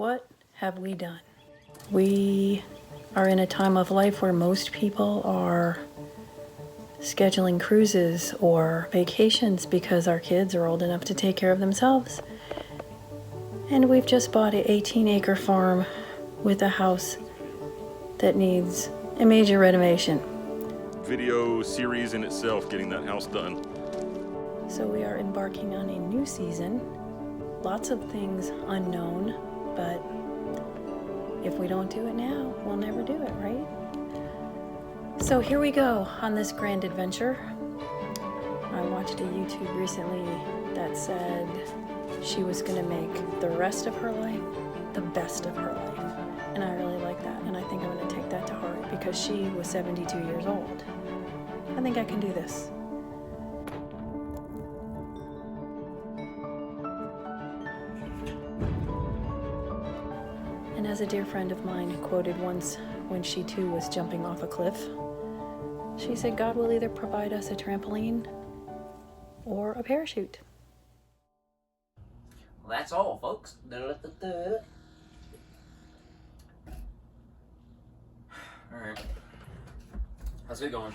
What have we done? We are in a time of life where most people are scheduling cruises or vacations because our kids are old enough to take care of themselves. And we've just bought an 18-acre farm with a house that needs a major renovation. Video series in itself, getting that house done. So we are embarking on a new season. Lots of things unknown, but if we don't do it now, we'll never do it, right? So here we go on this grand adventure. I watched a YouTube recently that said she was gonna make the rest of her life the best of her life. And I really like that, and I think I'm gonna take that to heart because she was 72 years old. I think I can do this. And as a dear friend of mine quoted once when she too was jumping off a cliff, she said, God will either provide us a trampoline or a parachute. Well, that's all, folks. Alright. How's it going?